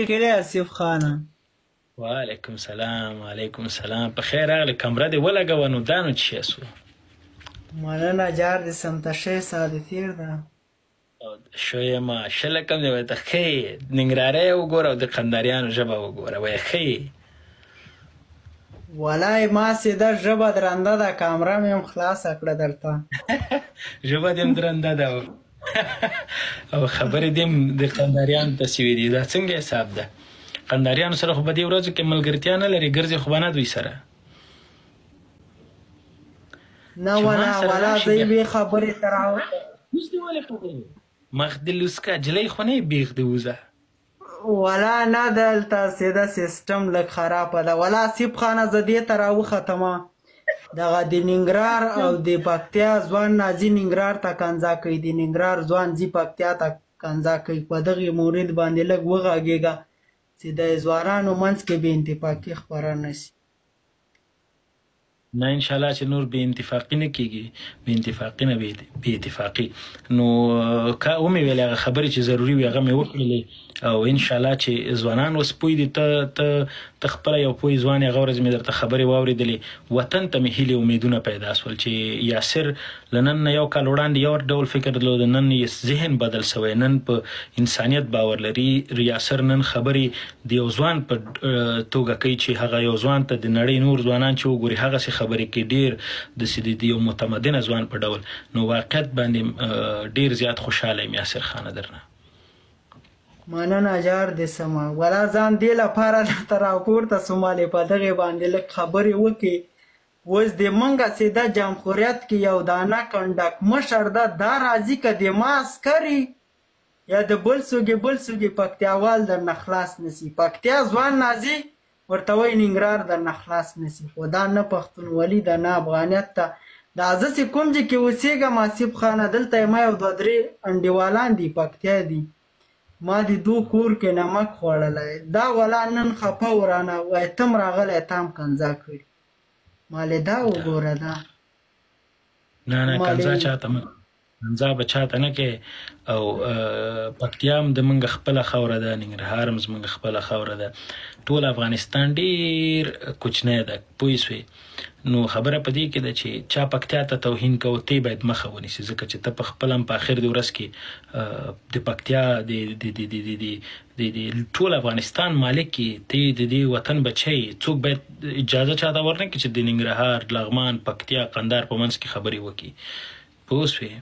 خیلی آصف خانه. وعلیکم سلام. وعلیکم سلام. په خیر راغلی. کمره دې ولګوه نو دا نو څه شو؟ مننه جار دې سمته ښې ساده تېر ده. ښه یم. ښه لکه مې ورته ښه یې. ننګرهاری وګوره او د قنداریانو ژبه وګوره. وایي ښه یې. والله ما سیده ژبه درنده ده. کامره مې هم خلاصه کړه درته. ژبه دې هم درنده ده او خبرې دې هم د قنداریانو ته سوي دي. دا څنګه حساب ده؟ قنداریانو سره خو په دې ورځو کې ملګرتیا نه لري، ګرځي خو به نه دوی سره. نه ونه والله زه یوې خبرې ته اوس دې ولې خبرې مخ دې لوس که جلۍ خو نه یې بیخ دې وځه. والله نه دلته سیده سیسټم لږ خرابه ده. والله آصف خانه زه دې ته راوختمه دغه د ننګرهار او د پکتیا ځوان نازي ننګرهار ته کنځا کوي، د ننګرهار ځوان ځي پکتیا ته کنځا کوي. په دغې مورد باندې لږ وغږېږه چې د ځوانانو منځ کې بې اتفاقي خپره نه شي. نه انشاءالله چې نور بې اتفاقي نه کېږي، بې اتفاقي نه بې اتفاقي. نو که ومې ویلې هغه خبرې چې ضروري وي هغه مې وکړلې او انشاءالله چې ځوانان اوس پوه دي. ته خپله یو پوه ځوان یې. هغه ورځ مې درته خبرې واورېدلې. وطن ته مې هیلې امیدونه پیدا شول چې یاسر له نن نه یو کال وړاندې یو ډول فکر درلود، نن یې ذهن بدل شوی، نن په انسانیت باور لري. یاسر نن خبرې د یو ځوان په توګه کوي چې هغه یو ځوان ته د نړۍ نور ځوانان چې وګوري هغسې خبرې کوي، ډېر داسې د یو متمدنه ځوان په ډول. نو واقعیت باندې ډېر زیات خوشحاله یم یاسر خانه درنه. مننه جار دې سمه. والله ځان دې لپاره درته راپورته سومالې په دغې باندې لږ خبرې وکړي. اوس د موږ سیده جمهوریت کې یو دانه کنډک مشر ده، دا راځي که د ما عسکري یا د بل څوکې پکتیاوال درنه خلاص نشي. پکتیا ځوان نازي ورته وایي ننګرهار درنه خلاص نشي. خو دا نه پښتونولي ده نه افغانیت ته. دا زه چې کوم ځای کې اوسېږم آصف خانه دلته یې ما یو دوه درې انډیوالان دي پکتیا دي، ما د دو کور کې نمک خوړلی. دا ولا نن خفه ورانه وایي تم راغلی تام کنځا کړي. مالې دا وګوره دا. نه نه کنځا چاته مه کنځا به چاته نه کوې. او پکتیا هم زموږ خپله خاوره ده، ننګرهار هم زموږ خپله خاوره ده. ټول افغانستان ډېر کوچنی ده، پوه شوې. نو خبره په دې کې ده چې چا پکتیا ته توهین کوو ته یې باید مخه ونیسي، ځکه چې ته په خپله هم په آخر د ورځ کې د پکتیا د ټول افغانستان مالک یې، ته یې د دې وطن بچی یې. څوک باید اجازه چاته ورنکړي چې د ننګرهار، لغمان، پکتیا، قندهار په منځ کې خبرې وکړي. پوه شوې.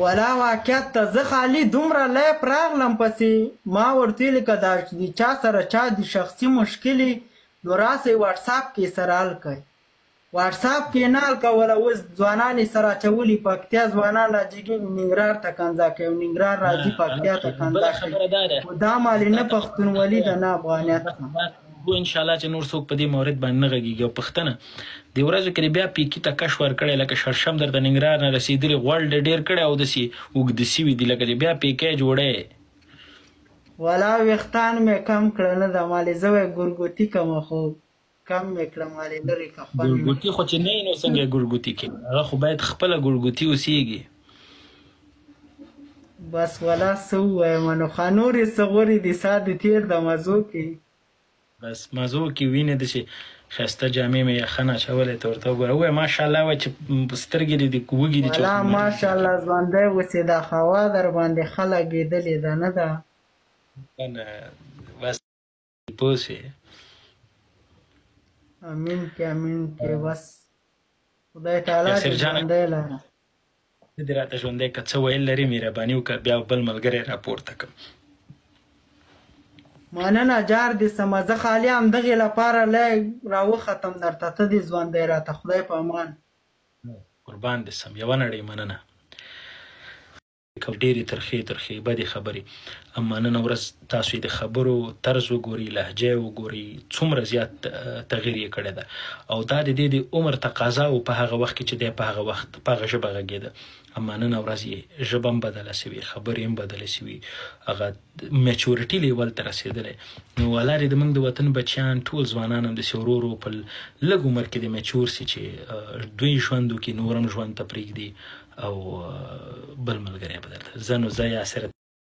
ولا واقعیت ته زه خالي دومره لیپ راغلم پسې ما ورته ویلې که دا د چا سره چا د شخصي مشکلې نو راسئ واټساپ کې سره حل کړئ. واټساپ کې نه حل کوله. اوس ځوانان یې سره اچولي پکتیا ځوانان راجګي ننګرهار ته کنځا کوي او ننګرهار راځي پکتیا ته کنځا کوي. خو دا مالې نه پښتونولي ده نه افغانیت ده. خو انشاءالله چې نور څوک په دې مورد باندې نه غږېږي. او پښتنه د ورځو کې بیا پیکي ته کش ورکړی، لکه شړشم درته ننګرهار نه رسېدلي غوړ ډېر کړی او داسې اوږده سوي دي لکه د بیا پیکی جوړی. ولا ویښتان مې کم کړه نه ده مالې زه وایي ګورګوتي کومه خو کم مې کړه مالې لرې که ګورګوتي خو چې نه وي نو څنګه ګورګوتي کوي؟ هغه خو باید خپله ګورګوتي اوسېږي. بس ولا څه ووایم نو ښه نور یې څه غورې دي سا د تېر د مزو کې. بس مزو کې وینې داسې ښایسته جامې مې یخن اچولی ته ورته وګوره. ووایه ماشاءالله وایه چې سترګې دې وږي دي. والله ماشاءالله ژوندی اوسې دا هوا در باندې ښه لګېدلې ده نه ده. بس پوه شوې. امین کې امین کې بس خدای تعالی دې ژوندی لره. ته دې راته ژوندی که څه ویل لري مهرباني وکړه بیا بل ملګری راپورته کړم. مننه جار دې سمه. زه خالي همدغې لپاره لږ راوختم درته. ته دې ژوندی راته. خدای په امان. قربان دې سم. یوه نړۍ مننه. ډېرې ترخې بدې خبرې. اما نن ورځ تاسو د خبرو طرز وګورئ، لهجه یې وګورئ، څومره زیات تغییر یې کړی ده. او دا د دې د عمر تقاضا و په هغه وخت کې چې دی په هغه وخت په هغه ژبه غږېده. اما نن ورځ یې ژبه هم بدله شوې، خبرې هم بدله شوي، هغه میچورټي لیول ته رسېدلی. نو الله دې زموږ د وطن بچیان ټول ځوانان هم داسې ورو ورو په لږ عمر کې د میچور سي چې دوی ژوند وکړي، نور هم ژوند ته پرېږدي او بل ملګری به درته. زه نو زه یاسر